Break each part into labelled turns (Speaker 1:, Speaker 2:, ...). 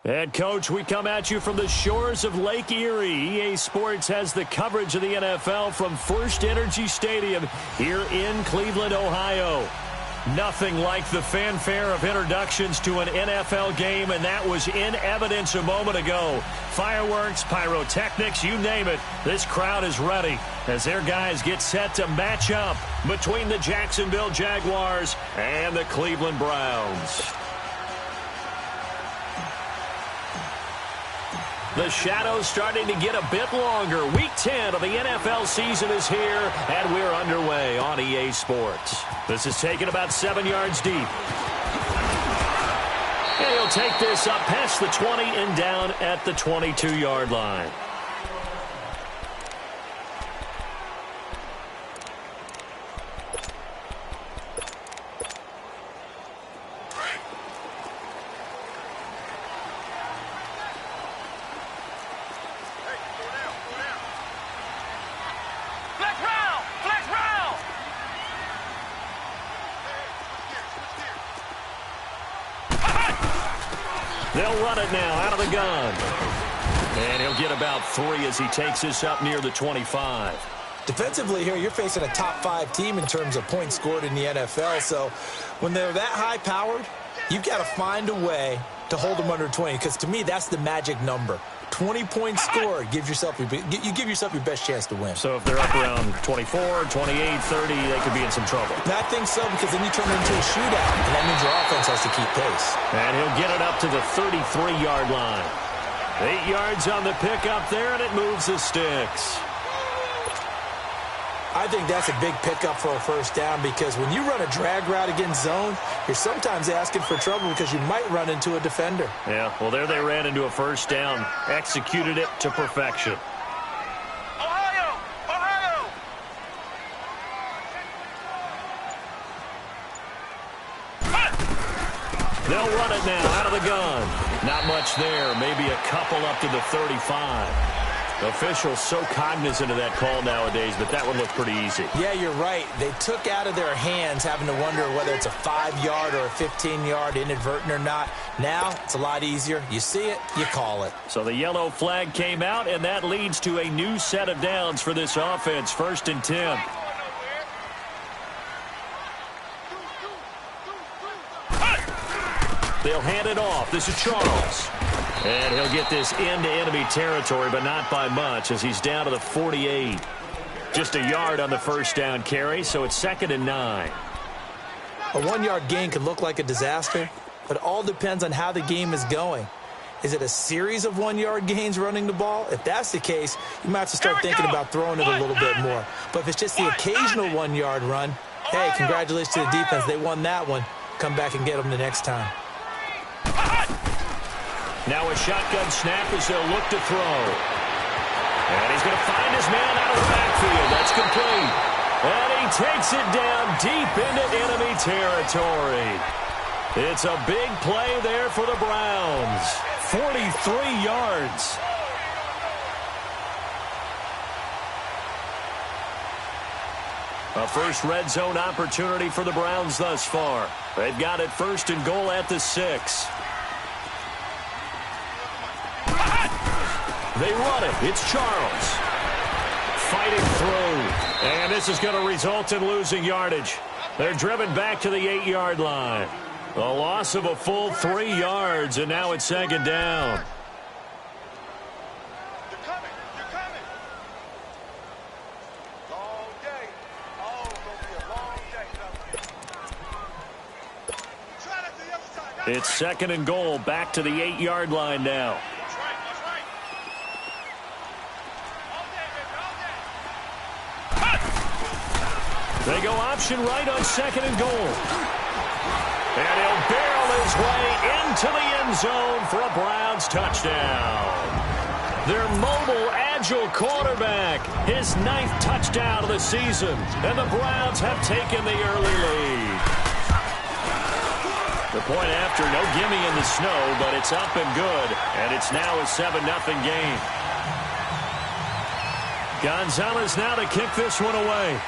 Speaker 1: And, Coach, we come at you from the shores of Lake Erie. EA Sports has the coverage of the NFL from First Energy Stadium here in Cleveland, Ohio. Nothing like the fanfare of introductions to an NFL game, and that was in evidence a moment ago. Fireworks, pyrotechnics, you name it. This crowd is ready as their guys get set to match up between the Jacksonville Jaguars and the Cleveland Browns. The shadow's starting to get a bit longer. Week 10 of the NFL season is here, and we're underway on EA Sports. This is taken about 7 yards deep. And he'll take this up past the 20 and down at the 22-yard line. They'll run it now out of the gun. And he'll get about 3 as he takes this up near the 25.
Speaker 2: Defensively here, you're facing a top-5 team in terms of points scored in the NFL. So when they're that high-powered, you've got to find a way to hold them under 20. Because to me, that's the magic number. 20 points scored, you give yourself your best chance to win.
Speaker 1: So if they're up around 24, 28, 30, they could be in some trouble.
Speaker 2: I think so, because then you turn it into a shootout, and that means your offense has to keep pace.
Speaker 1: And he'll get it up to the 33-yard line. 8 yards on the pickup there, and it moves the sticks.
Speaker 2: I think that's a big pickup for a first down, because when you run a drag route against zone, you're sometimes asking for trouble because you might run into a defender.
Speaker 1: Yeah, well, there they ran into a first down, executed it to perfection.
Speaker 3: Ohio! Ohio!
Speaker 1: They'll run it now out of the gun. Not much there, maybe a couple up to the 35. Officials so cognizant of that call nowadays, but that one looked pretty easy.
Speaker 2: Yeah, you're right. They took out of their hands having to wonder whether it's a 5-yard or a 15-yard inadvertent or not. Now, it's a lot easier. You see it, you call it.
Speaker 1: So the yellow flag came out, and that leads to a new set of downs for this offense. 1st and 10. They'll hand it off. This is Charles. And he'll get this into enemy territory, but not by much, as he's down to the 48. Just a yard on the first down carry, so it's 2nd and 9.
Speaker 2: A 1-yard gain could look like a disaster, but it all depends on how the game is going. Is it a series of 1-yard gains running the ball? If that's the case, you might have to start thinking about throwing it a little bit more. But if it's just the occasional 1-yard run, hey, congratulations to the defense. They won that one. Come back and get them the next time.
Speaker 1: Now a shotgun snap as they'll look to throw. And he's going to find his man out of the backfield. That's complete. And he takes it down deep into enemy territory. It's a big play there for the Browns. 43 yards. A first red zone opportunity for the Browns thus far. They've got it 1st and goal at the 6. They run it. It's Charles. Fighting through. And this is going to result in losing yardage. They're driven back to the 8-yard line. A loss of a full 3 yards, and now it's 2nd down.
Speaker 3: You're coming. You're coming. Long day. Oh, it's going to be a long day. Try that to the other side.
Speaker 1: It's 2nd and goal, back to the 8-yard line now.
Speaker 3: That's right. That's right. All day, baby. All day.
Speaker 1: They go option right on 2nd and goal. And he'll barrel his way into the end zone for a Browns touchdown. Their mobile, agile quarterback, his 9th touchdown of the season. And the Browns have taken the early lead. The point after, no gimme in the snow, but it's up and good. And it's now a 7-0 game. Gonzalez now to kick this one away.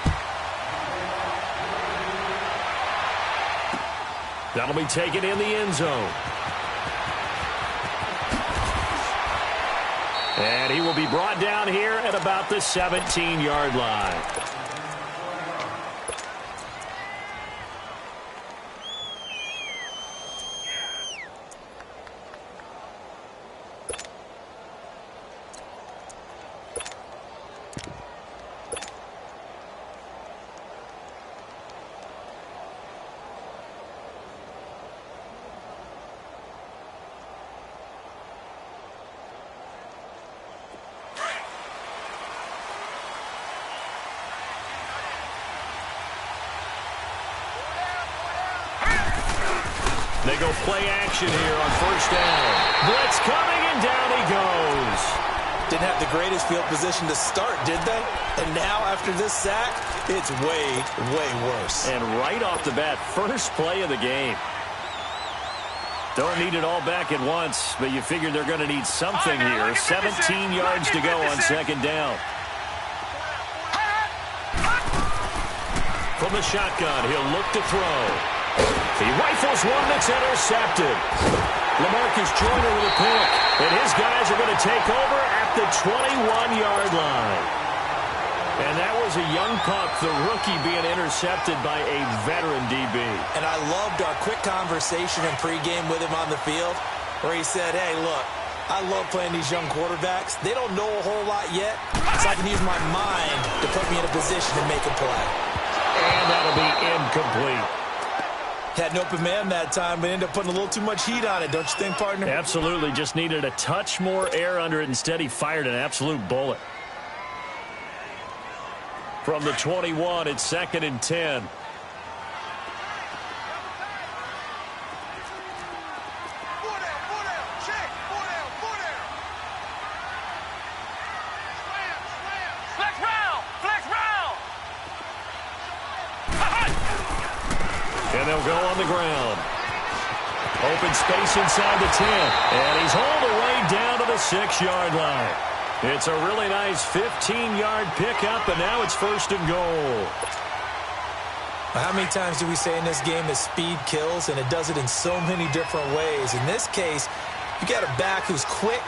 Speaker 1: That'll be taken in the end zone. And he will be brought down here at about the 17-yard line. They go play action here on first down. Blitz coming, and down he goes.
Speaker 2: Didn't have the greatest field position to start, did they? And now, after this sack, it's way, way worse.
Speaker 1: And right off the bat, first play of the game. Don't need it all back at once, but you figure they're going to need something here. 17 yards to go on second down. From the shotgun, he'll look to throw. He rifles one that's intercepted. LaMarcus Joyner with a pick. And his guys are going to take over at the 21-yard line. And that was a young pup, the rookie, being intercepted by a veteran DB.
Speaker 2: And I loved our quick conversation in pregame with him on the field where he said, hey, look, I love playing these young quarterbacks. They don't know a whole lot yet, so I can use my mind to put me in a position to make a play.
Speaker 1: And that'll be incomplete.
Speaker 2: Had an open man that time, but ended up putting a little too much heat on it, don't you think, partner?
Speaker 1: Absolutely. Just needed a touch more air under it. Instead, he fired an absolute bullet. From the 21, it's 2nd and 10. And they'll go on the ground. Open space inside the 10. And he's hauled away down to the 6-yard line. It's a really nice 15-yard pickup, and now it's 1st and goal.
Speaker 2: How many times do we say in this game that speed kills, and it does it in so many different ways? In this case, you got a back who's quick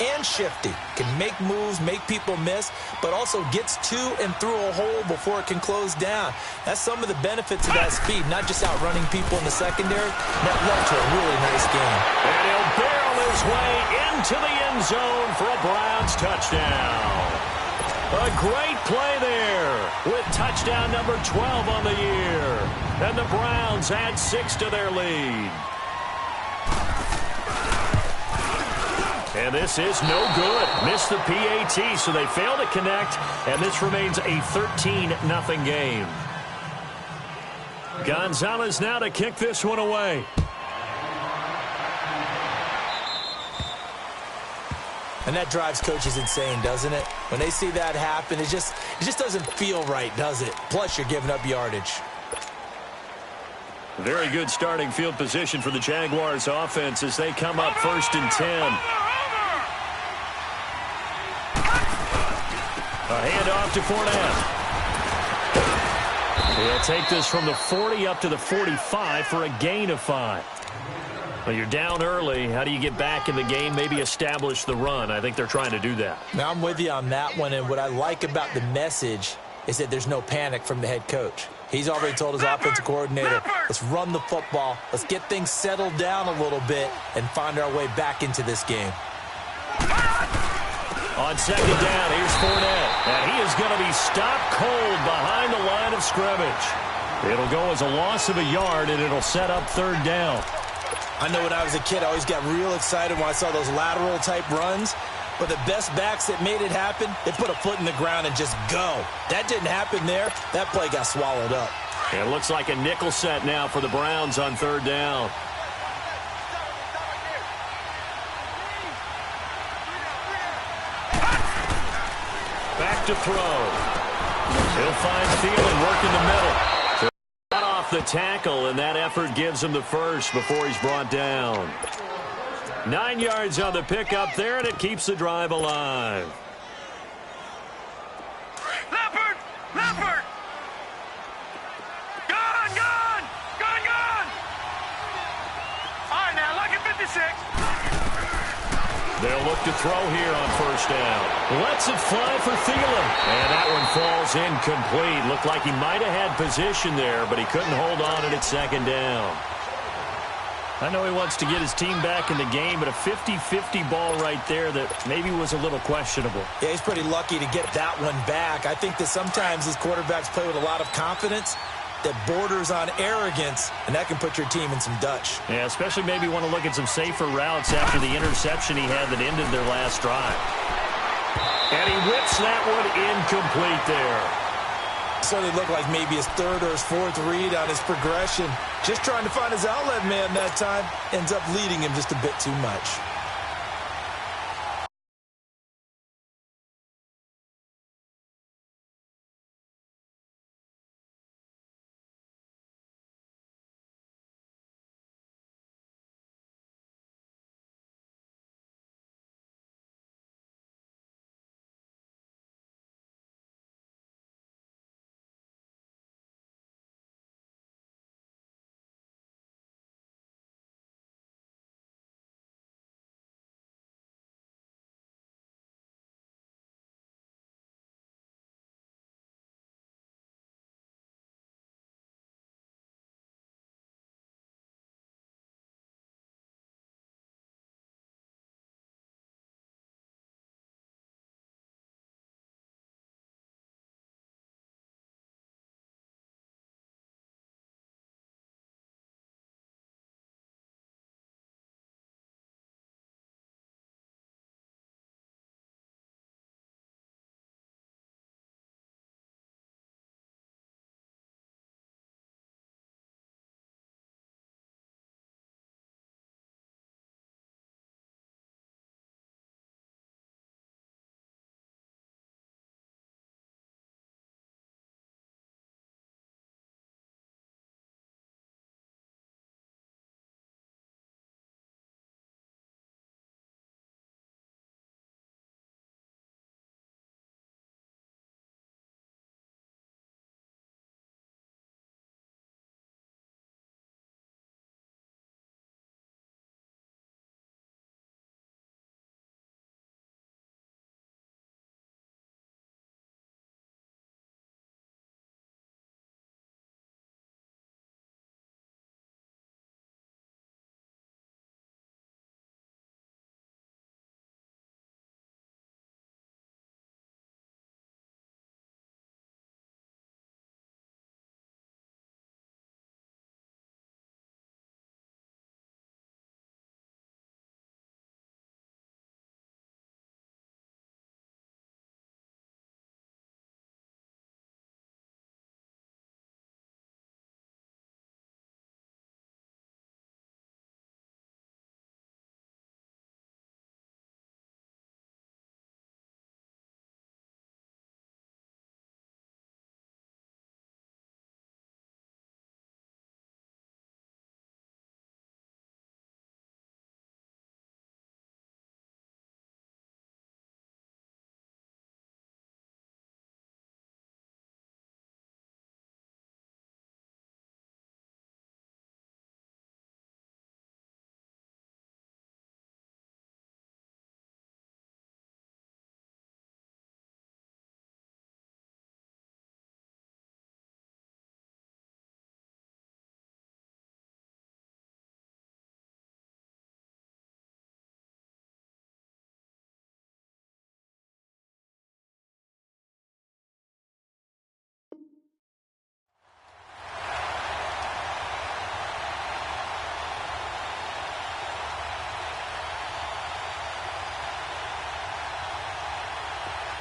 Speaker 2: and shifty, can make moves, make people miss, but also gets to and through a hole before it can close down. That's some of the benefits of that speed, not just outrunning people in the secondary. That led to a really nice game.
Speaker 1: And he'll barrel his way into the end zone for a Browns touchdown. A great play there with touchdown number 12 on the year. And the Browns add 6 to their lead. And this is no good. Missed the PAT, so they fail to connect, and this remains a 13-0 game. Gonzalez now to kick this one away.
Speaker 2: And that drives coaches insane, doesn't it? When they see that happen, it just doesn't feel right, does it? Plus, you're giving up yardage.
Speaker 1: Very good starting field position for the Jaguars offense as they come up 1st and 10. A handoff to Fournette. He'll take this from the 40 up to the 45 for a gain of 5. Well, you're down early. How do you get back in the game? Maybe establish the run. I think they're trying to do that.
Speaker 2: Now, I'm with you on that one, and what I like about the message is that there's no panic from the head coach. He's already told his offensive coordinator, let's run the football, let's get things settled down a little bit and find our way back into this game.
Speaker 1: On 2nd down, here's Fournette. And he is going to be stopped cold behind the line of scrimmage. It'll go as a loss of a yard, and it'll set up 3rd down.
Speaker 2: I know when I was a kid, I always got real excited when I saw those lateral-type runs. But the best backs that made it happen, they put a foot in the ground and just go. That didn't happen there. That play got swallowed up.
Speaker 1: It looks like a nickel set now for the Browns on 3rd down. Back to throw. He'll find Thielen working the middle. Got off the tackle, and that effort gives him the first before he's brought down. 9 yards on the pickup there, and it keeps the drive alive.
Speaker 3: Leopard! Leopard! Gone! Gone! Gone! Gone! All right, now, look at 56.
Speaker 1: They'll look to throw here on first down. Lets it fly for Thielen. And that one falls incomplete. Looked like he might have had position there, but he couldn't hold on at second down. I know he wants to get his team back in the game, but a 50-50 ball right there that maybe was a little questionable.
Speaker 2: Yeah, he's pretty lucky to get that one back. I think that sometimes these quarterbacks play with a lot of confidence that borders on arrogance, and that can put your team in some Dutch.
Speaker 1: Yeah, especially maybe want to look at some safer routes after the interception he had that ended their last drive. And he whips that one incomplete there.
Speaker 2: Certainly looked like maybe his third or his fourth read on his progression. Just trying to find his outlet man that time. Ends up leading him just a bit too much.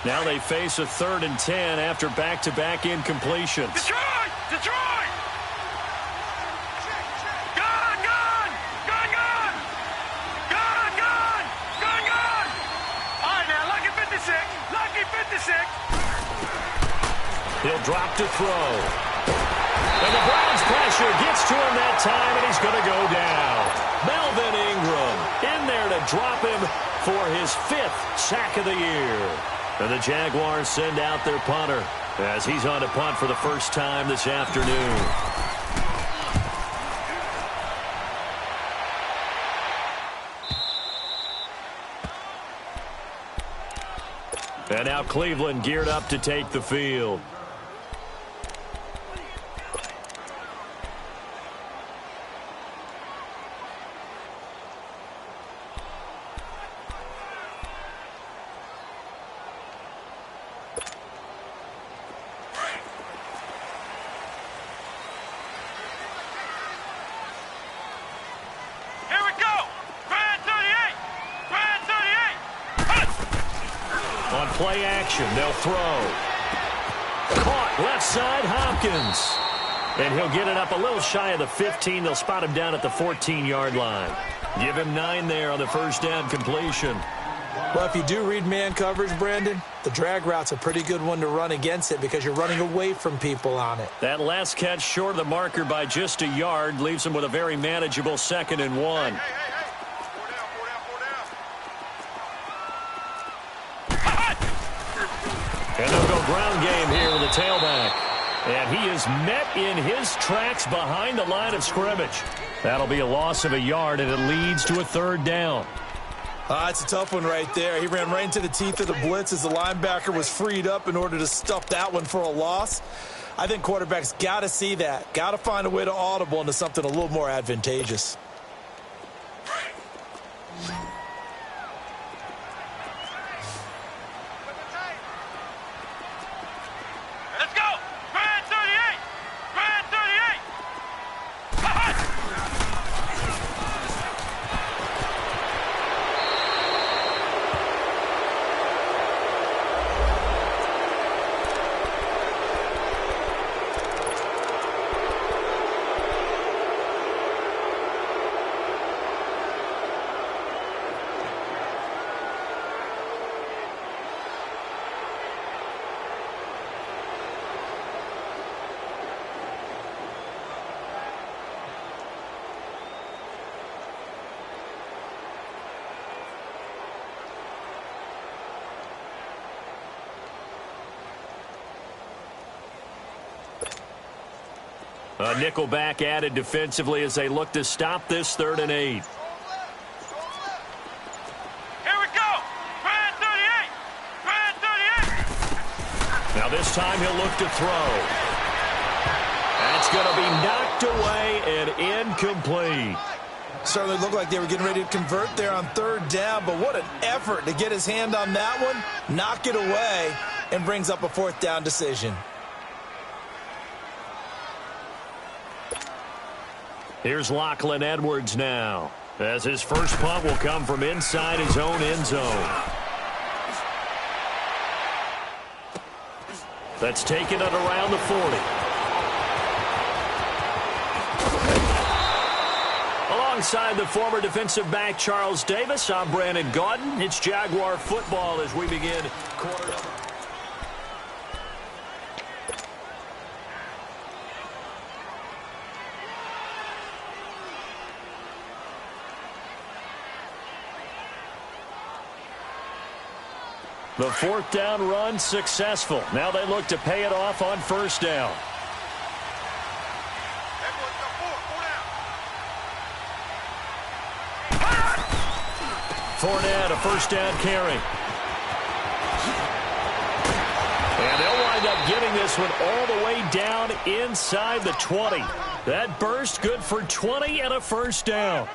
Speaker 1: Now they face a 3rd and 10 after back-to-back incompletions.
Speaker 3: Detroit! Detroit! Gone! Gone! Gone! Gone! Gone! Gone! Gone! Gone! All right, now, lucky 56. Lucky 56.
Speaker 1: He'll drop to throw. And the Browns pressure gets to him that time, and he's going to go down. Melvin Ingram in there to drop him for his 5th sack of the year. And the Jaguars send out their punter as he's on to punt for the first time this afternoon. And now Cleveland geared up to take the field. Play action. They'll throw. Caught left side, Hopkins. And he'll get it up a little shy of the 15. They'll spot him down at the 14-yard line. Give him 9 there on the first down completion.
Speaker 2: Well, if you do read man coverage, Brandon, the drag route's a pretty good one to run against it because you're running away from people on it.
Speaker 1: That last catch short of the marker by just a yard leaves him with a very manageable 2nd and 1. And they'll go ground game here with the tailback. And he is met in his tracks behind the line of scrimmage. That'll be a loss of a yard, and it leads to a 3rd down.
Speaker 2: It's a tough one right there. He ran right into the teeth of the blitz as the linebacker was freed up in order to stuff that one for a loss. I think quarterbacks got to see that. Got to find a way to audible into something a little more advantageous.
Speaker 1: A nickelback added defensively as they look to stop this 3rd and 8.
Speaker 3: Here we go. Brand 38. Brand 38.
Speaker 1: Now this time he'll look to throw. That's going to be knocked away and incomplete.
Speaker 2: Certainly looked like they were getting ready to convert there on 3rd down, but what an effort to get his hand on that one, knock it away, and brings up a 4th down decision.
Speaker 1: Here's Lachlan Edwards now, as his first punt will come from inside his own end zone. That's taken at around the 40. Alongside the former defensive back Charles Davis, I'm Brandon Gaudin. It's Jaguar football as we begin quarter number. The 4th down run successful. Now they look to pay it off on 1st down. Fournette, a 1st down carry. And they'll wind up getting this one all the way down inside the 20. That burst good for 20 and a 1st down.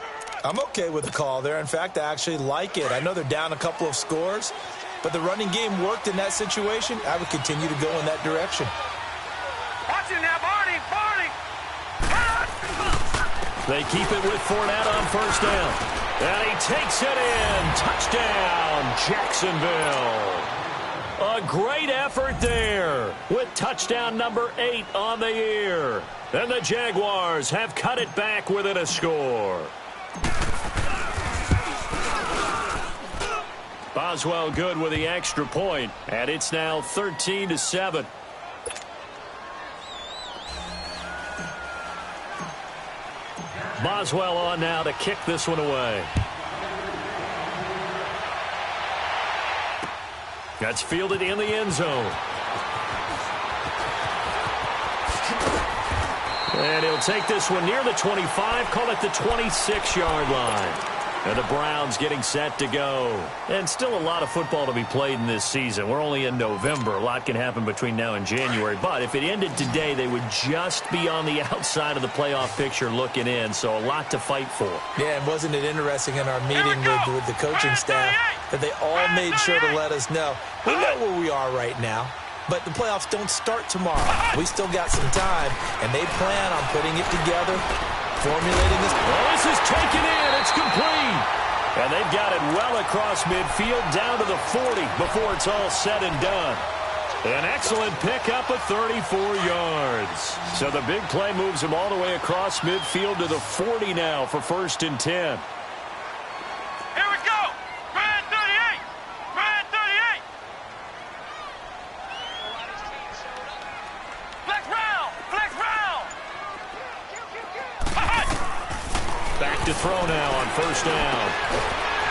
Speaker 2: I'm okay with the call there. In fact, I actually like it. I know they're down a couple of scores, but the running game worked in that situation. I would continue to go in that direction.
Speaker 3: Watch him now, Barney! Barney!
Speaker 1: They keep it with Fournette on 1st down. And he takes it in. Touchdown, Jacksonville. A great effort there with touchdown number 8 on the year. And the Jaguars have cut it back within a score. Boswell good with the extra point, and it's now 13-7. Boswell on now to kick this one away. That's fielded in the end zone. And he'll take this one near the 25, call it the 26-yard line. And the Browns getting set to go. And still a lot of football to be played in this season. We're only in November. A lot can happen between now and January. But if it ended today, they would just be on the outside of the playoff picture looking in. So a lot to fight for.
Speaker 2: Yeah, and wasn't it interesting in our meeting with the coaching staff that they all made sure to let us know. We know where we are right now. But the playoffs don't start tomorrow. We still got some time, and they plan on putting it together, formulating this.
Speaker 1: Oh, this is taken in. It's complete. And they've got it well across midfield down to the 40 before it's all said and done. An excellent pickup of 34 yards. So the big play moves them all the way across midfield to the 40 now for 1st and 10. To throw now on 1st down.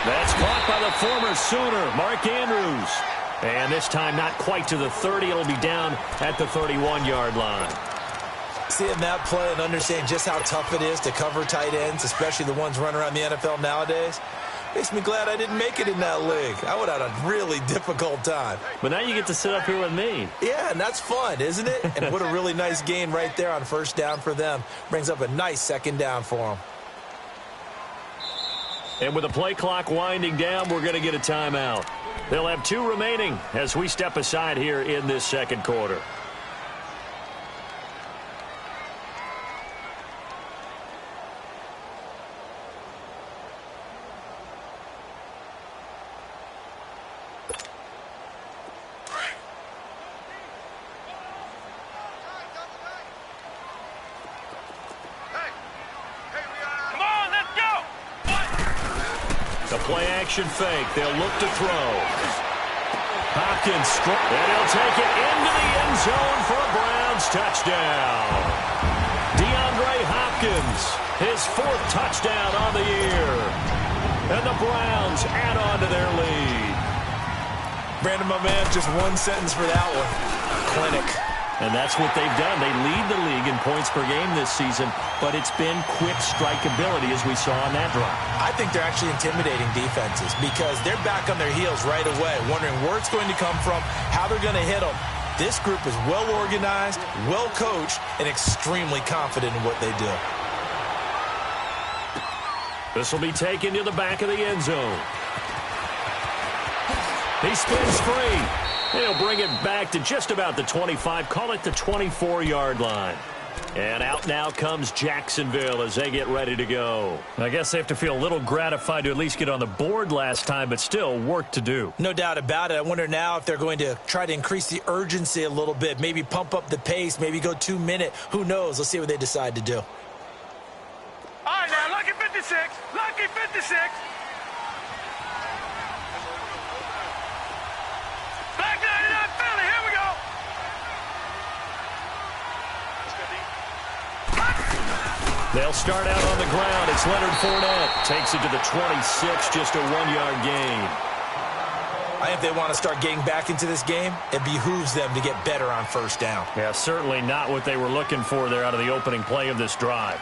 Speaker 1: That's caught by the former Sooner, Mark Andrews. And this time not quite to the 30. It'll be down at the 31-yard line.
Speaker 2: Seeing that play and understanding just how tough it is to cover tight ends, especially the ones running around the NFL nowadays, makes me glad I didn't make it in that league. I would have had a really difficult time.
Speaker 1: But now you get to sit up here with me.
Speaker 2: Yeah, and that's fun, isn't it? And what a really nice gain right there on 1st down for them. Brings up a nice 2nd down for them.
Speaker 1: And with the play clock winding down, we're going to get a timeout. They'll have 2 remaining as we step aside here in this 2nd quarter. Play-action fake. They'll look to throw. Hopkins, and he'll take it into the end zone for a Browns touchdown. DeAndre Hopkins, his 4th touchdown on the year. And the Browns add on to their lead.
Speaker 2: Brandon, my man, just one sentence for that one. Clinic.
Speaker 1: And that's what they've done. They lead the league in points per game this season, but it's been quick strikeability as we saw on that drive.
Speaker 2: I think they're actually intimidating defenses because they're back on their heels right away, wondering where it's going to come from, how they're going to hit them. This group is well organized, well coached, and extremely confident in what they do.
Speaker 1: This will be taken to the back of the end zone. He spins free. He'll bring it back to just about the 25, call it the 24-yard line. And out now comes Jacksonville as they get ready to go. I guess they have to feel a little gratified to at least get on the board last time, but still work to do.
Speaker 2: No doubt about it. I wonder now if they're going to try to increase the urgency a little bit, maybe pump up the pace, maybe go 2-minute. Who knows? Let's see what they decide to do.
Speaker 3: All right, now, lucky 56. Lucky 56. Back 99 Philly. Here we go.
Speaker 1: They'll start out on the ground. It's Leonard Fournette. Takes it to the 26, just a 1-yard gain.
Speaker 2: I think if they want to start getting back into this game, it behooves them to get better on 1st down.
Speaker 1: Yeah, certainly not what they were looking for there out of the opening play of this drive.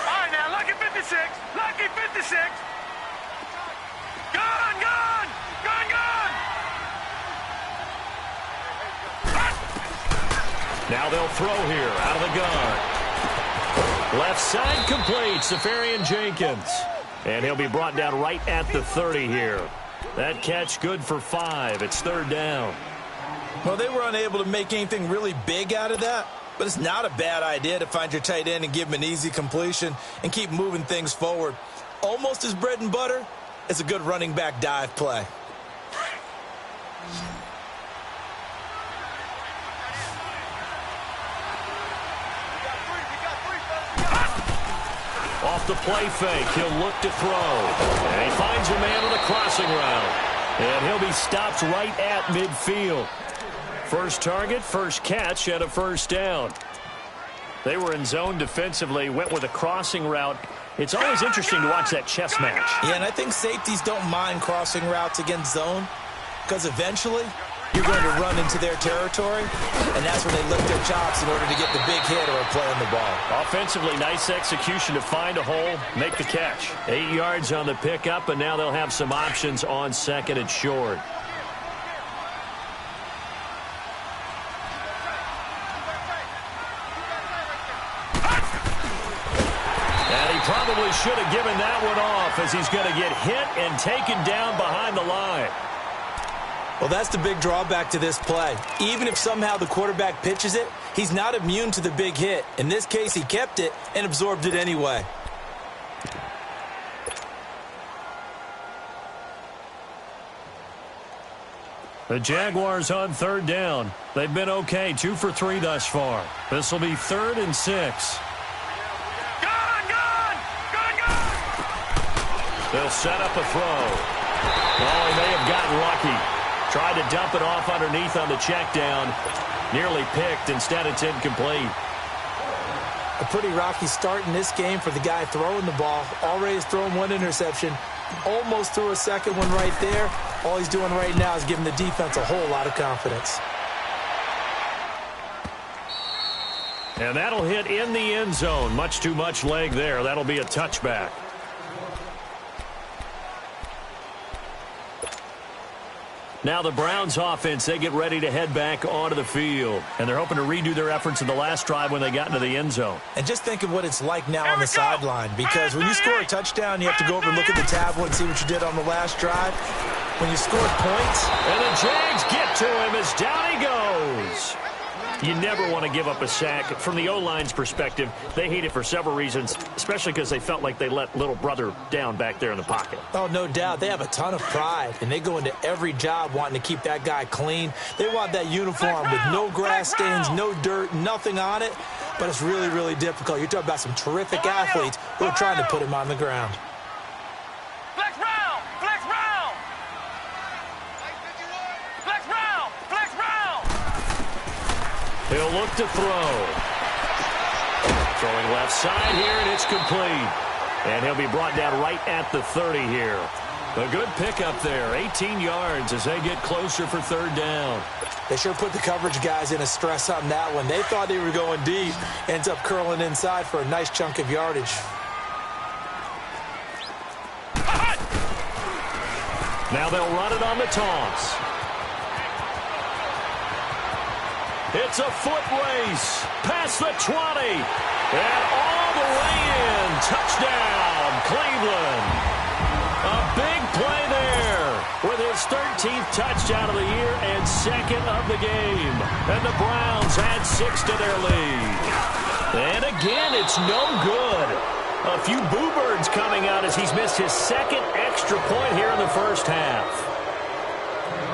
Speaker 3: All right, now, lucky 56. Lucky 56. Gone, gone. Gone, gone.
Speaker 1: Now they'll throw here out of the gun. Left side complete, Safarian Jenkins. And he'll be brought down right at the 30 here. That catch good for 5. It's 3rd down.
Speaker 2: Well, they were unable to make anything really big out of that, but it's not a bad idea to find your tight end and give him an easy completion and keep moving things forward. Almost as bread and butter as a good running back dive play.
Speaker 1: Off the play fake, he'll look to throw. And he finds a man on the crossing route. And he'll be stopped right at midfield. First target, first catch, and a 1st down. They were in zone defensively, went with a crossing route. It's always interesting to watch that chess match.
Speaker 2: Yeah, and I think safeties don't mind crossing routes against zone because eventually you're going to run into their territory, and that's when they lift their chops in order to get the big hit or a play on the ball.
Speaker 1: Offensively, nice execution to find a hole, make the catch. 8 yards on the pickup, and now they'll have some options on second and short. And he probably should have given that one off, as he's going to get hit and taken down behind the line.
Speaker 2: Well, that's the big drawback to this play. Even if somehow the quarterback pitches it, he's not immune to the big hit. In this case, he kept it and absorbed it anyway.
Speaker 1: The Jaguars on third down. They've been okay, 2 for 3 thus far. This will be 3rd and 6. They'll set up a throw. Oh, he may have gotten lucky. Tried to dump it off underneath on the check down. Nearly picked. Instead, it's incomplete.
Speaker 2: A pretty rocky start in this game for the guy throwing the ball. Already has thrown 1 interception. Almost threw a second one right there. All he's doing right now is giving the defense a whole lot of confidence.
Speaker 1: And that'll hit in the end zone. Much too much leg there. That'll be a touchback. Now the Browns offense, they get ready to head back onto the field. And they're hoping to redo their efforts in the last drive when they got into the end zone.
Speaker 2: And just think of what it's like now on the sideline. Because when you score a touchdown, you have to go over and look at the tablet and see what you did on the last drive. When you scored points.
Speaker 1: And the Jags get to him as down he goes. You never want to give up a sack. From the O-line's perspective, they hate it for several reasons, especially because they felt like they let little brother down back there in the pocket.
Speaker 2: Oh, no doubt. They have a ton of pride, and they go into every job wanting to keep that guy clean. They want that uniform with no grass stains, no dirt, nothing on it. But it's really, really difficult. You're talking about some terrific athletes who are trying to put him on the ground.
Speaker 1: He'll look to throw. Throwing left side here, and it's complete. And he'll be brought down right at the 30 here. A good pickup there, 18 yards as they get closer for 3rd down.
Speaker 2: They sure put the coverage guys in a stress on that one. They thought they were going deep. Ends up curling inside for a nice chunk of yardage.
Speaker 1: Now they'll run it on the toss. It's a foot race past the 20 and all the way in. Touchdown, Cleveland. A big play there with his 13th touchdown of the year and 2nd of the game. And the Browns add 6 to their lead. And again, it's no good. A few boo birds coming out as he's missed his 2nd extra point here in the first half.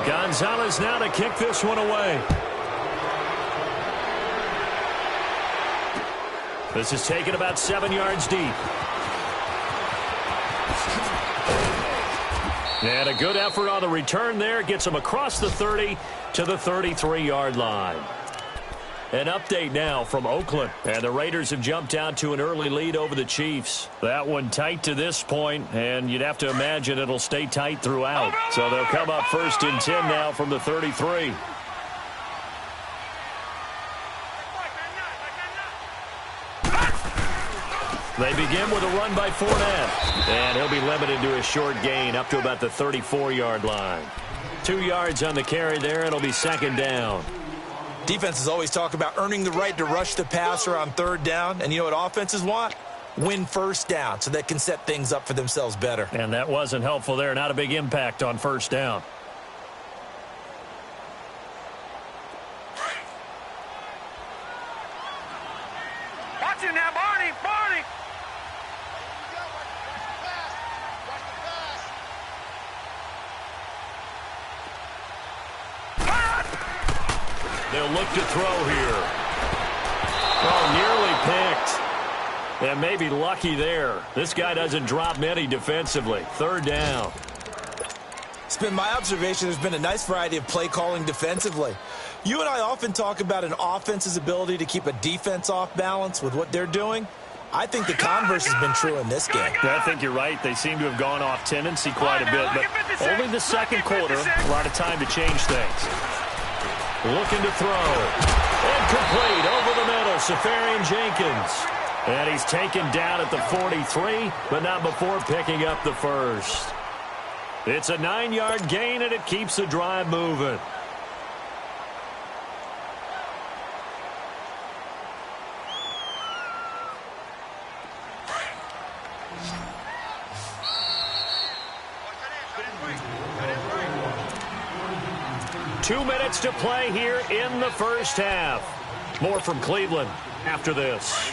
Speaker 1: Gonzalez now to kick this one away. This is taken about 7 yards deep. And a good effort on the return there. Gets him across the 30 to the 33-yard line. An update now from Oakland. And the Raiders have jumped out to an early lead over the Chiefs. That one tight to this point, and you'd have to imagine it'll stay tight throughout. So they'll come up 1st and 10 now from the 33. They begin with a run by Fournette. And he'll be limited to a short gain up to about the 34-yard line. 2 yards on the carry there. It'll be 2nd down.
Speaker 2: Defenses always talk about earning the right to rush the passer on 3rd down. And you know what offenses want? Win 1st down so they can set things up for themselves better.
Speaker 1: And that wasn't helpful there. Not a big impact on 1st down.
Speaker 3: Watch it now, Barney. Barney.
Speaker 1: They'll look to throw here. Oh, nearly picked. And maybe lucky there. This guy doesn't drop many defensively. 3rd down.
Speaker 2: It's been my observation there's been a nice variety of play calling defensively. You and I often talk about an offense's ability to keep a defense off balance with what they're doing. I think the converse has been true in this game.
Speaker 1: I think you're right. They seem to have gone off tendency quite a bit, but only the 2nd quarter, a lot of time to change things. Looking to throw. Incomplete over the middle. Safarian Jenkins. And he's taken down at the 43, but not before picking up the first. It's a 9-yard gain, and it keeps the drive moving. Two minutes to play here in the first half. More from Cleveland after this.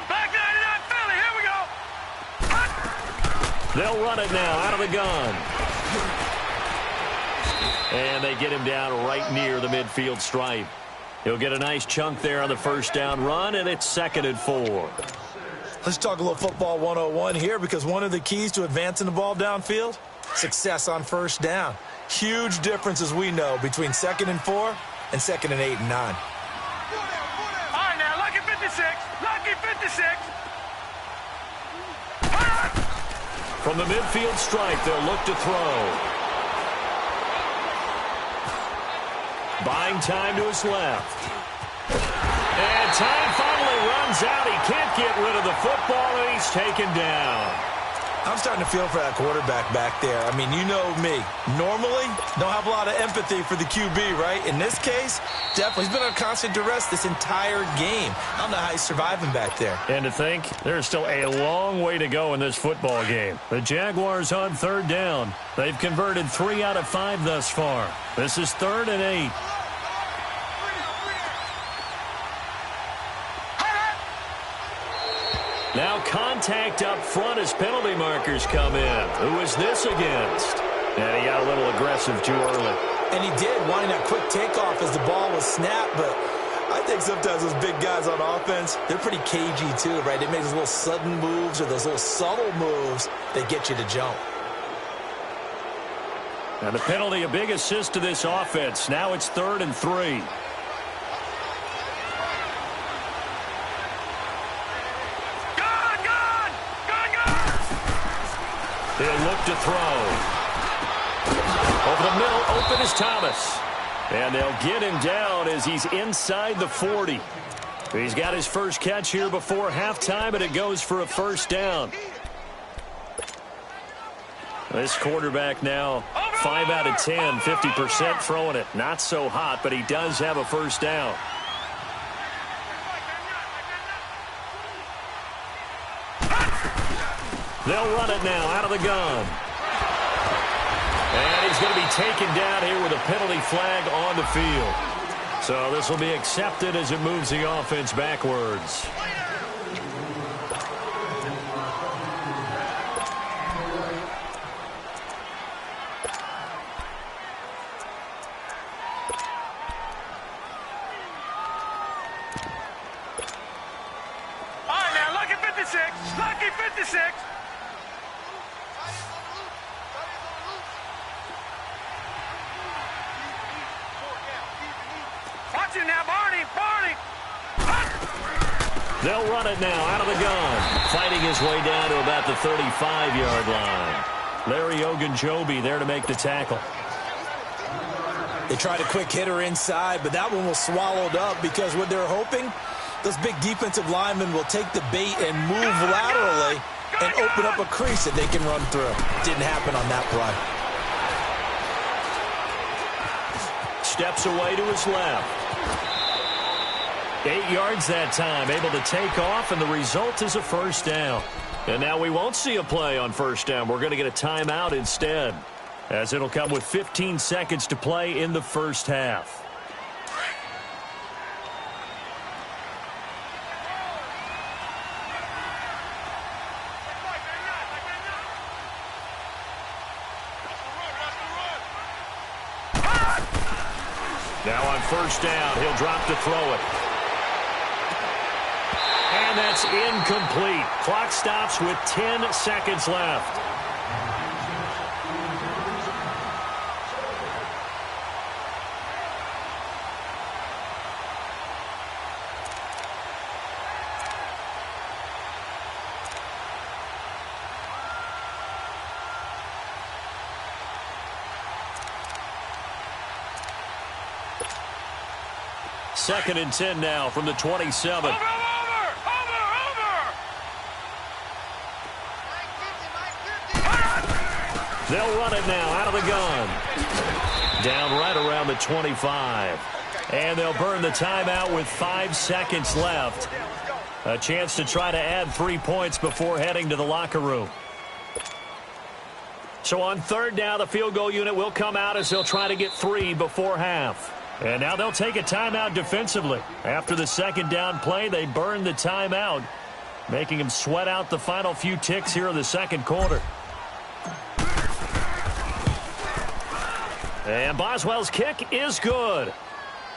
Speaker 3: Back 99 Philly, here we go.
Speaker 1: They'll run it now out of the gun. And they get him down right near the midfield stripe. He'll get a nice chunk there on the first down run, and it's 2nd and 4.
Speaker 2: Let's talk a little football 101 here, because one of the keys to advancing the ball downfield, success on first down. Huge difference, as we know, between 2nd and 4 and 2nd and 8 and 9.
Speaker 3: All right, now, lucky 56. Lucky 56.
Speaker 1: From the midfield stripe, they'll look to throw. Buying time to his left. And time finally runs out. He can't get rid of the football, and he's taken down.
Speaker 2: I'm starting to feel for that quarterback back there. I mean, you know me. Normally, don't have a lot of empathy for the QB, right? In this case, definitely. He's been on constant duress this entire game. I don't know how he's surviving back there.
Speaker 1: And to think, there's still a long way to go in this football game. The Jaguars on 3rd down. They've converted 3 out of 5 thus far. This is 3rd and 8. Now contact up front as penalty markers come in. Who is this against? And he got a little aggressive too early.
Speaker 2: And he did, wanting that quick takeoff as the ball was snapped, but I think sometimes those big guys on offense, they're pretty cagey too, right? They make those little sudden moves or those little subtle moves that get you to jump.
Speaker 1: And the penalty, a big assist to this offense. Now it's 3rd and 3. He'll look to throw. Over the middle, open is Thomas. And they'll get him down as he's inside the 40. He's got his first catch here before halftime, and it goes for a first down. This quarterback now 5 out of 10, 50% throwing it. Not so hot, but he does have a first down. They'll run it now out of the gun. And he's going to be taken down here with a penalty flag on the field. So this will be accepted as it moves the offense backwards.
Speaker 3: All right, now, lucky 56. Lucky 56. Watch it now, Barney.
Speaker 1: They'll run it now out of the gun. Fighting his way down to about the 35-yard line. Larry Ogunjobi there to make the tackle.
Speaker 2: They tried a quick hitter inside, but that one was swallowed up because what they're hoping, those big defensive linemen will take the bait and move laterally and open up a crease that they can run through. Didn't happen on that play.
Speaker 1: Steps away to his left. 8 yards that time, able to take off, and the result is a first down. And now we won't see a play on first down. We're going to get a timeout instead, as it'll come with 15 seconds to play in the first half. Now on first down, he'll drop to throw it. And that's incomplete. Clock stops with 10 seconds left. 2nd and 10 now from the 27.
Speaker 3: Over!
Speaker 1: They'll run it now out of the gun. Down right around the 25. And they'll burn the timeout with 5 seconds left. A chance to try to add 3 points before heading to the locker room. So on 3rd down, the field goal unit will come out as they'll try to get 3 before half. And now they'll take a timeout defensively. After the 2nd down play, they burn the timeout, making them sweat out the final few ticks here in the 2nd quarter. And Boswell's kick is good.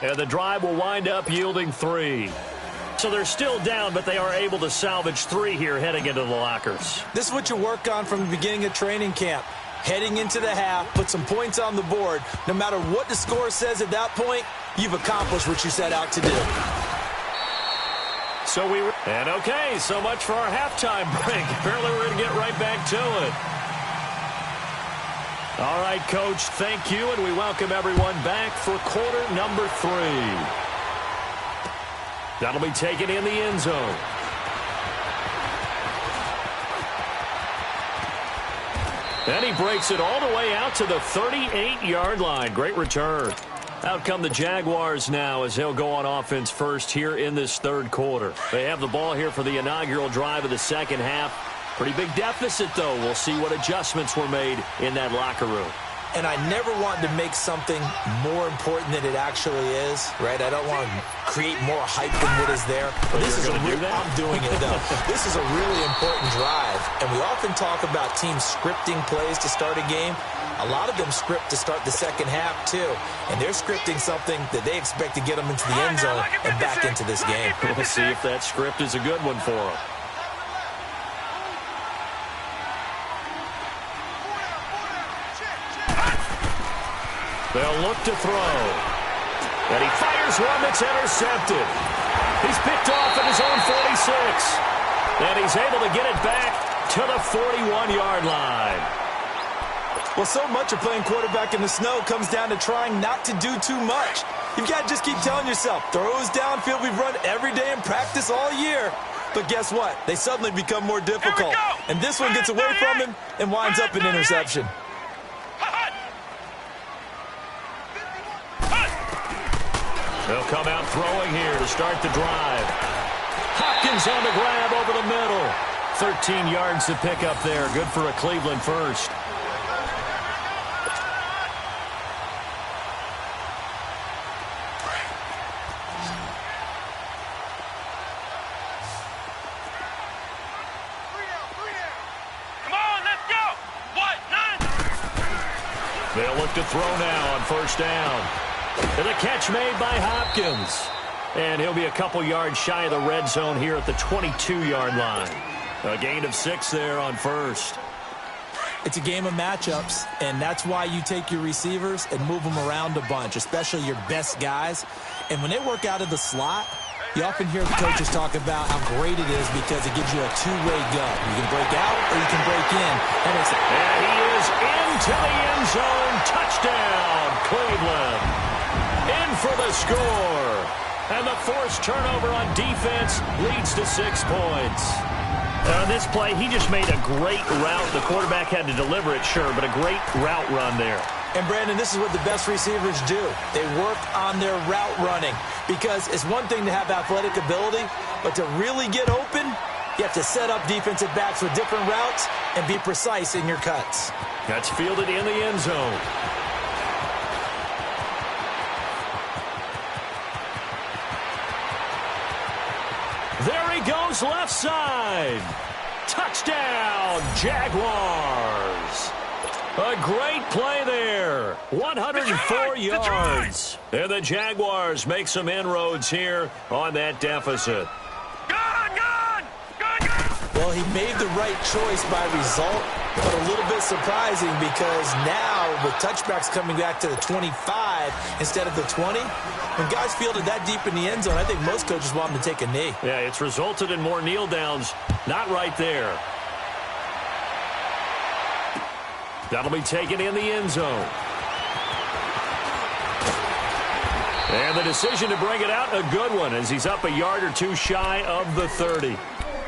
Speaker 1: And the drive will wind up yielding 3. So they're still down, but they are able to salvage 3 here heading into the lockers.
Speaker 2: This is what you work on from the beginning of training camp. Heading into the half, put some points on the board. No matter what the score says at that point, you've accomplished what you set out to do.
Speaker 1: And okay, so much for our halftime break. Apparently we're going to get right back to it. All right, Coach, thank you, and we welcome everyone back for quarter number 3. That'll be taken in the end zone. And he breaks it all the way out to the 38-yard line. Great return. Out come the Jaguars now as they'll go on offense first here in this 3rd quarter. They have the ball here for the inaugural drive of the 2nd half. Pretty big deficit, though. We'll see what adjustments were made in that locker room.
Speaker 2: And I never want to make something more important than it actually is, right? I don't want to create more hype than what is there. But this is I'm doing it, though. This is a really important drive. And we often talk about teams scripting plays to start a game. A lot of them script to start the 2nd half, too. And they're scripting something that they expect to get them into the end zone and back into this game.
Speaker 1: We'll see if that script is a good one for them. They'll look to throw. And he fires one that's intercepted. He's picked off at his own 46. And he's able to get it back to the 41-yard line.
Speaker 2: Well, so much of playing quarterback in the snow comes down to trying not to do too much. You've got to just keep telling yourself, throws downfield we've run every day in practice all year. But guess what? They suddenly become more difficult. And this one gets away from him and winds up an interception.
Speaker 1: They'll come out throwing here to start the drive. Hopkins on the grab over the middle. 13 yards to pick up there. Good for a Cleveland first.
Speaker 3: Come on, let's go! What? None!
Speaker 1: They'll look to throw now on 1st down. And the catch made by Hopkins. And he'll be a couple yards shy of the red zone here at the 22-yard line. A gain of 6 there on 1st.
Speaker 2: It's a game of matchups, and that's why you take your receivers and move them around a bunch, especially your best guys. And when they work out of the slot, you often hear the coaches talk about how great it is because it gives you a two-way go. You can break out or you can break in.
Speaker 1: And he is into the end zone. Touchdown, Cleveland. In for the score. And the forced turnover on defense leads to 6 points. On this play, he just made a great route. The quarterback had to deliver it, sure, but a great route run there.
Speaker 2: And, Brandon, this is what the best receivers do. They work on their route running because it's one thing to have athletic ability, but to really get open, you have to set up defensive backs with different routes and be precise in your cuts.
Speaker 1: That's fielded in the end zone. There he goes left side. Touchdown, Jaguars. A great play there. 104 yards. And the Jaguars make some inroads here on that deficit.
Speaker 2: Well, he made the right choice by result, but a little bit surprising because now with touchbacks coming back to the 25 instead of the 20, when guys fielded that deep in the end zone, I think most coaches want them to take a knee.
Speaker 1: Yeah, it's resulted in more kneel downs. Not right there. That'll be taken in the end zone. And the decision to bring it out, a good one, as he's up a yard or two shy of the 30.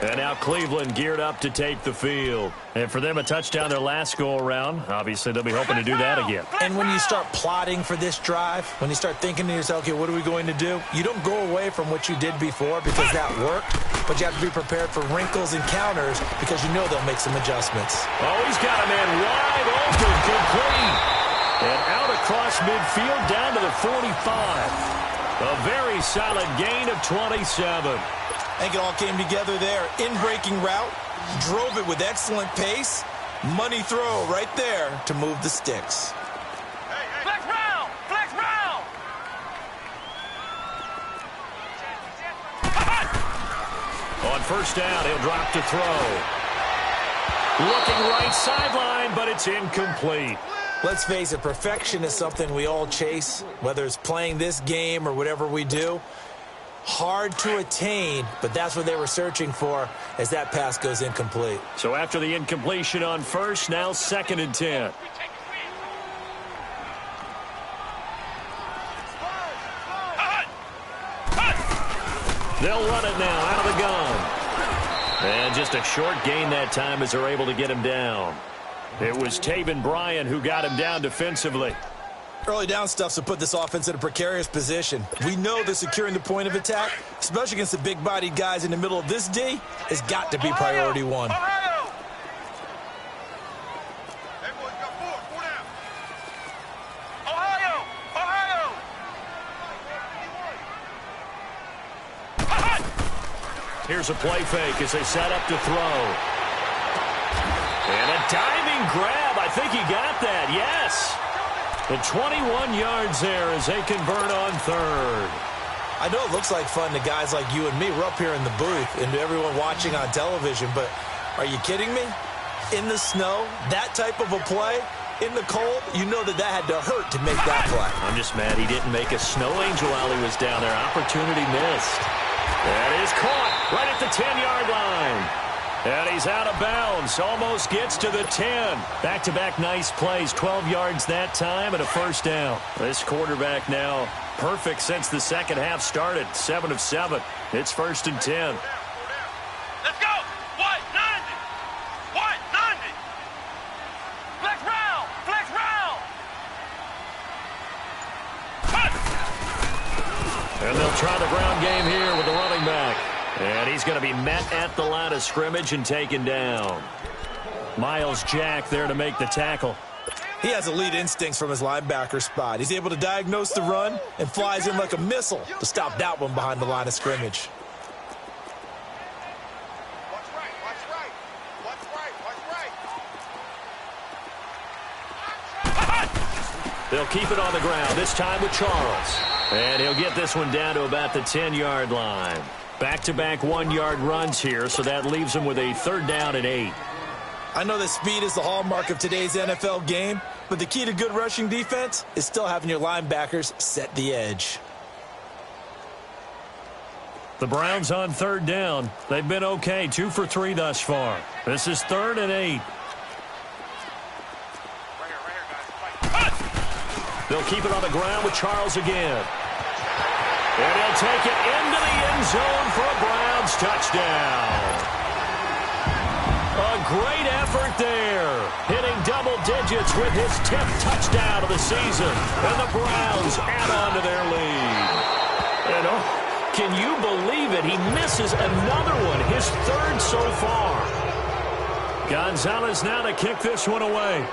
Speaker 1: And now Cleveland geared up to take the field. And for them, a touchdown their last go-around. Obviously, they'll be hoping to do that again.
Speaker 2: And when you start plotting for this drive, when you start thinking to yourself, okay, what are we going to do? You don't go away from what you did before because that worked, but you have to be prepared for wrinkles and counters because you know they'll make some adjustments.
Speaker 1: Oh, he's got a man wide open, complete. And out across midfield down to the 45. A very solid gain of 27.
Speaker 2: I think it all came together there. In-breaking route, drove it with excellent pace. Money throw right there to move the sticks.
Speaker 3: Flex round! Flex round!
Speaker 1: On first down, he'll drop to throw. Looking right sideline, but it's incomplete.
Speaker 2: Let's face it, perfection is something we all chase, whether it's playing this game or whatever we do. Hard to attain, but that's what they were searching for as that pass goes incomplete.
Speaker 1: So after the incompletion on first, now 2nd and 10. They'll run it now out of the gun. And just a short gain that time as they're able to get him down. It was Taven Bryan who got him down defensively.
Speaker 2: Early down stuff's to put this offense in a precarious position. We know that securing the point of attack, especially against the big-bodied guys in the middle of this D, has got to be priority one.
Speaker 3: Ohio! Hey, boys, got four down. Ohio! Ohio!
Speaker 1: Here's a play fake as they set up to throw. And a diving grab. I think he got that, yes. The 21 yards there as they convert on third.
Speaker 2: I know it looks like fun to guys like you and me. We're up here in the booth and to everyone watching on television, but are you kidding me? In the snow, that type of a play, in the cold, you know that had to hurt to make that play.
Speaker 1: I'm just mad he didn't make a snow angel while he was down there. Opportunity missed. That is caught right at the 10-yard line. And he's out of bounds. Almost gets to the 10. Back-to-back nice plays. 12 yards that time and a first down. This quarterback now perfect since the second half started. 7 of 7. It's 1st and 10.
Speaker 3: Let's go! White 90! White 90! Flex round! Flex round!
Speaker 1: And they'll try the ground game here with the running back. And he's going to be met at the line of scrimmage and taken down. Miles Jack there to make the tackle.
Speaker 2: He has elite instincts from his linebacker spot. He's able to diagnose the run and flies in like a missile to stop that one behind the line of scrimmage.
Speaker 3: Watch right, watch right. Watch right, watch right.
Speaker 1: They'll keep it on the ground, this time with Charles. And he'll get this one down to about the 10-yard line. Back-to-back 1-yard runs here, so that leaves them with a 3rd down and 8.
Speaker 2: I know that speed is the hallmark of today's NFL game, but the key to good rushing defense is still having your linebackers set the edge.
Speaker 1: The Browns on 3rd down. They've been okay, 2 for 3 thus far. This is 3rd and 8.
Speaker 3: Right here, guys.
Speaker 1: They'll keep it on the ground with Charles again. And he'll take it into the end zone for a Browns touchdown. A great effort there. Hitting double digits with his 10th touchdown of the season. And the Browns add on to their lead. And oh, can you believe it? He misses another one, his 3rd so far. Gonzalez now to kick this one away.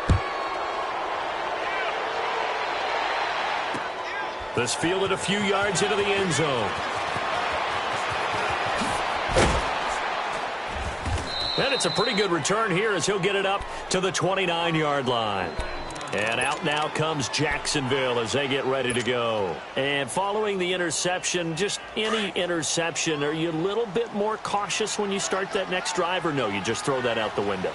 Speaker 1: This fielded a few yards into the end zone. And it's a pretty good return here as he'll get it up to the 29-yard line. And out now comes Jacksonville as they get ready to go. And following the interception, just any interception, are you a little bit more cautious when you start that next drive, or no, you just throw that out the window?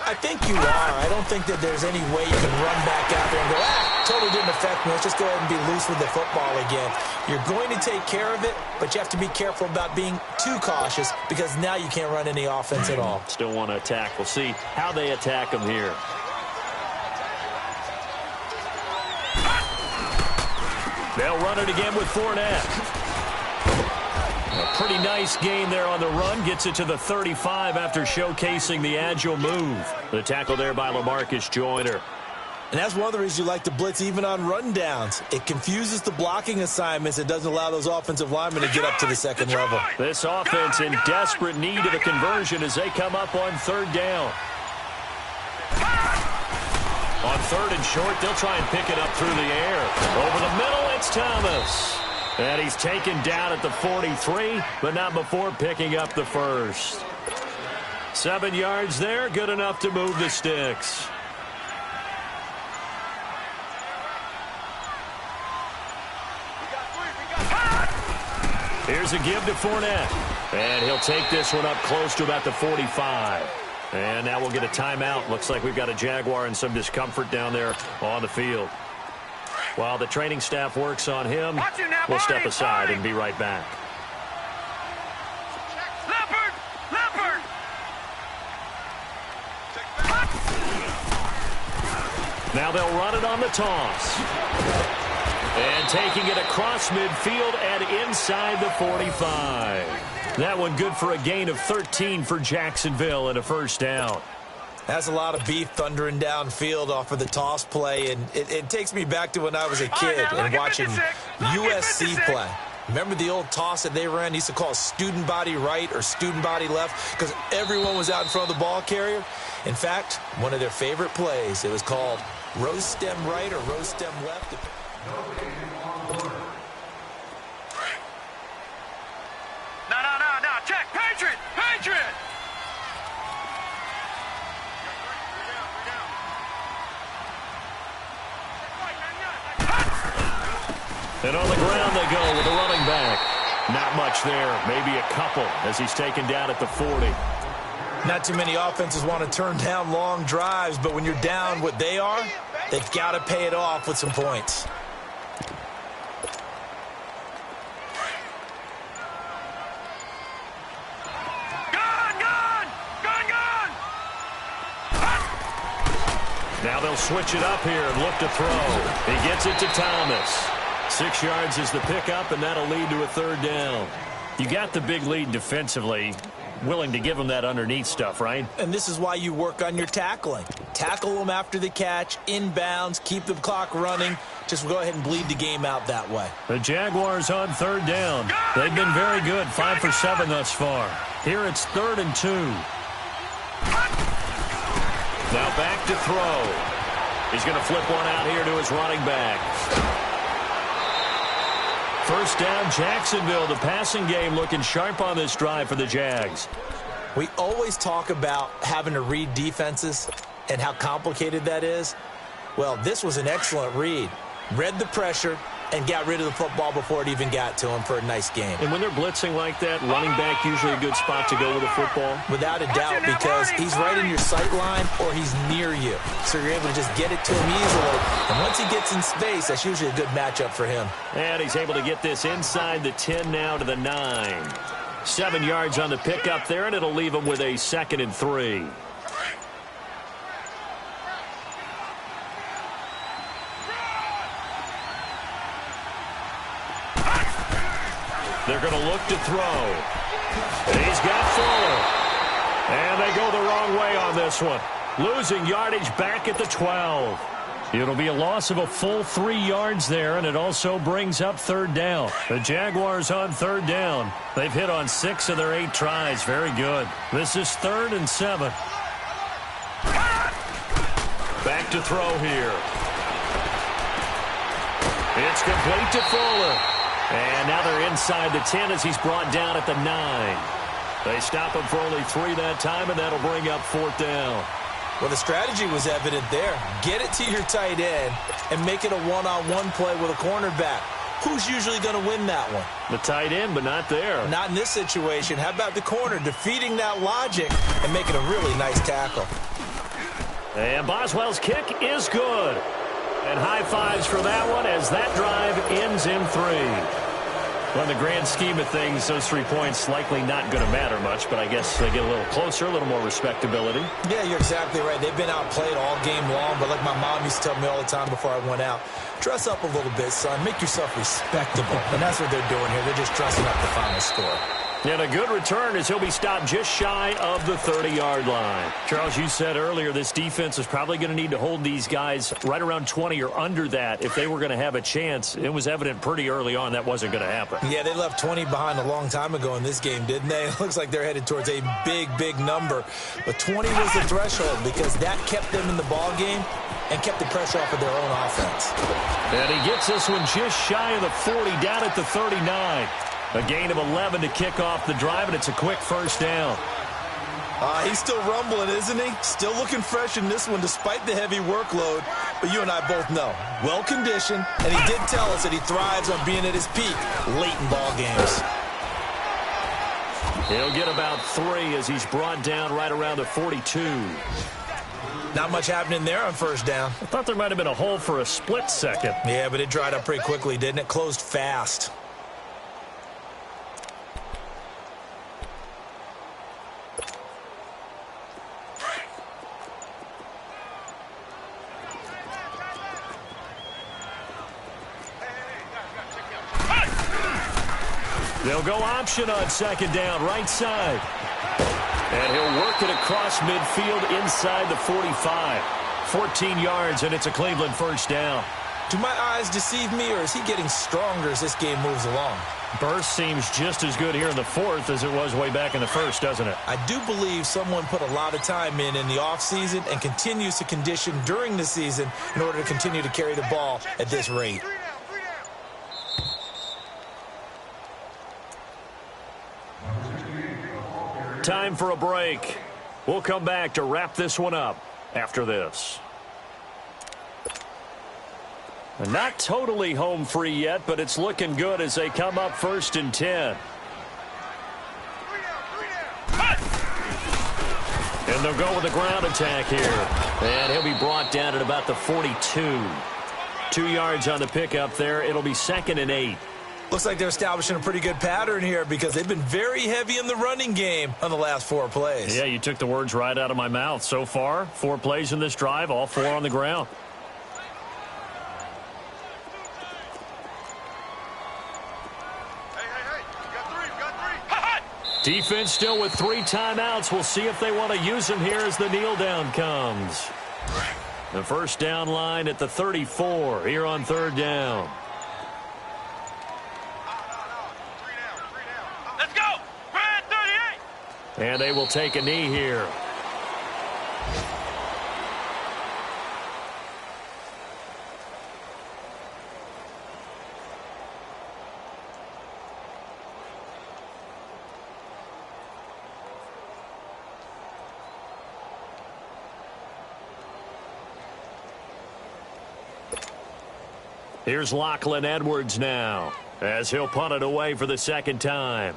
Speaker 2: I think you are. I don't think that there's any way you can run back out there and go, totally didn't affect me. Let's just go ahead and be loose with the football again. You're going to take care of it, but you have to be careful about being too cautious because now you can't run any offense at all.
Speaker 1: Still want to attack. We'll see how they attack them here. They'll run it again with Fournette. A pretty nice gain there on the run. Gets it to the 35 after showcasing the agile move. The tackle there by LaMarcus Joyner.
Speaker 2: And that's one of the reasons you like to blitz even on rundowns. It confuses the blocking assignments. It doesn't allow those offensive linemen to get up to the second level.
Speaker 1: This offense in desperate need of a conversion as they come up on third down. On third and short, they'll try and pick it up through the air. Over the middle, it's Thomas. And he's taken down at the 43, but not before picking up the first. 7 yards there, good enough to move the sticks. Here's a give to Fournette. And he'll take this one up close to about the 45. And now we'll get a timeout. Looks like we've got a Jaguar in some discomfort down there on the field. While the training staff works on him, we'll step aside and be right back.
Speaker 3: Leopard!
Speaker 1: Now they'll run it on the toss. And taking it across midfield and inside the 45. That one good for a gain of 13 for Jacksonville and a first down.
Speaker 2: That's a lot of beef thundering downfield off of the toss play, and it takes me back to when I was a kid and watching USC play. Remember the old toss that they ran? They used to call student body right or student body left because everyone was out in front of the ball carrier. In fact, one of their favorite plays, it was called rose stem right or rose stem left.
Speaker 3: No. Check. Patriot.
Speaker 1: And on the ground they go with a running back. Not much there. Maybe a couple as he's taken down at the 40.
Speaker 2: Not too many offenses want to turn down long drives, but when you're down what they are, they've got to pay it off with some points.
Speaker 1: Now they'll switch it up here and look to throw. He gets it to Thomas. 6 yards is the pickup, and that'll lead to a third down. You got the big lead defensively. Willing to give them that underneath stuff, right?
Speaker 2: And this is why you work on your tackling. Tackle them after the catch, inbounds, keep the clock running. Just go ahead and bleed the game out that way.
Speaker 1: The Jaguars on third down. They've been very good, 5 for 7 thus far. Here it's 3rd and 2. Now back to throw. He's going to flip one out here to his running back. First down, Jacksonville. The passing game looking sharp on this drive for the Jags.
Speaker 2: We always talk about having to read defenses and how complicated that is. Well, this was an excellent read. Read the pressure and got rid of the football before it even got to him for a nice game.
Speaker 1: And when they're blitzing like that, running back usually a good spot to go with the football?
Speaker 2: Without a doubt, because he's right in your sight line or he's near you. So you're able to just get it to him easily. And once he gets in space, that's usually a good matchup for him.
Speaker 1: And he's able to get this inside the 10 now to the 9. 7 yards on the pickup there, and it'll leave him with a 2nd and 3. They're going to look to throw. He's got Fuller. And they go the wrong way on this one. Losing yardage back at the 12. It'll be a loss of a full 3 yards there, and it also brings up third down. The Jaguars on third down. They've hit on 6 of their 8 tries. Very good. This is 3rd and 7. Back to throw here. It's complete to Fuller. And now they're inside the 10 as he's brought down at the 9. They stop him for only 3 that time, and that'll bring up 4th down.
Speaker 2: Well, the strategy was evident there. Get it to your tight end and make it a one-on-one play with a cornerback. Who's usually going to win that one?
Speaker 1: The tight end, but not there.
Speaker 2: Not in this situation. How about the corner defeating that logic and making a really nice tackle?
Speaker 1: And Boswell's kick is good. And high fives for that one as that drive ends in 3. Well, in the grand scheme of things, those 3 points likely not going to matter much, but I guess they get a little closer, a little more respectability.
Speaker 2: Yeah, you're exactly right. They've been outplayed all game long, but like my mom used to tell me all the time before I went out, dress up a little bit, son. Make yourself respectable. And that's what they're doing here. They're just dressing up the final score.
Speaker 1: And a good return as he'll be stopped just shy of the 30-yard line. Charles, you said earlier this defense is probably going to need to hold these guys right around 20 or under that if they were going to have a chance. It was evident pretty early on that wasn't going to happen.
Speaker 2: Yeah, they left 20 behind a long time ago in this game, didn't they? It looks like they're headed towards a big, big number. But 20 was the threshold because that kept them in the ball game and kept the pressure off of their own offense.
Speaker 1: And he gets this one just shy of the 40, down at the 39. A gain of 11 to kick off the drive, and it's a quick first down.
Speaker 2: He's still rumbling, isn't he? Still looking fresh in this one despite the heavy workload. But you and I both know, well-conditioned, and he did tell us that he thrives on being at his peak late in ball games.
Speaker 1: He'll get about 3 as he's brought down right around the 42.
Speaker 2: Not much happening there on first down.
Speaker 1: I thought there might have been a hole for a split second.
Speaker 2: Yeah, but it dried up pretty quickly, didn't it? Closed fast.
Speaker 1: They'll go option on second down, right side. And he'll work it across midfield inside the 45. 14 yards, and it's a Cleveland first down.
Speaker 2: Do my eyes deceive me, or is he getting stronger as this game moves along?
Speaker 1: Burst seems just as good here in the fourth as it was way back in the first, doesn't it?
Speaker 2: I do believe someone put a lot of time in the offseason and continues to condition during the season in order to continue to carry the ball at this rate.
Speaker 1: Time for a break. We'll come back to wrap this one up after this. Not totally home free yet, but it's looking good as they come up 1st and 10. And they'll go with the ground attack here. And he'll be brought down at about the 42. 2 yards on the pickup there. It'll be 2nd and 8.
Speaker 2: Looks like they're establishing a pretty good pattern here because they've been very heavy in the running game on the last 4 plays.
Speaker 1: Yeah, you took the words right out of my mouth. So far, 4 plays in this drive, all 4 on the ground. Defense still with 3 timeouts. We'll see if they want to use them here as the kneel down comes. The first down line at the 34 here on 3rd down.
Speaker 3: Let's go! Red 38!
Speaker 1: And they will take a knee here. Here's Lachlan Edwards now as he'll punt it away for the 2nd time.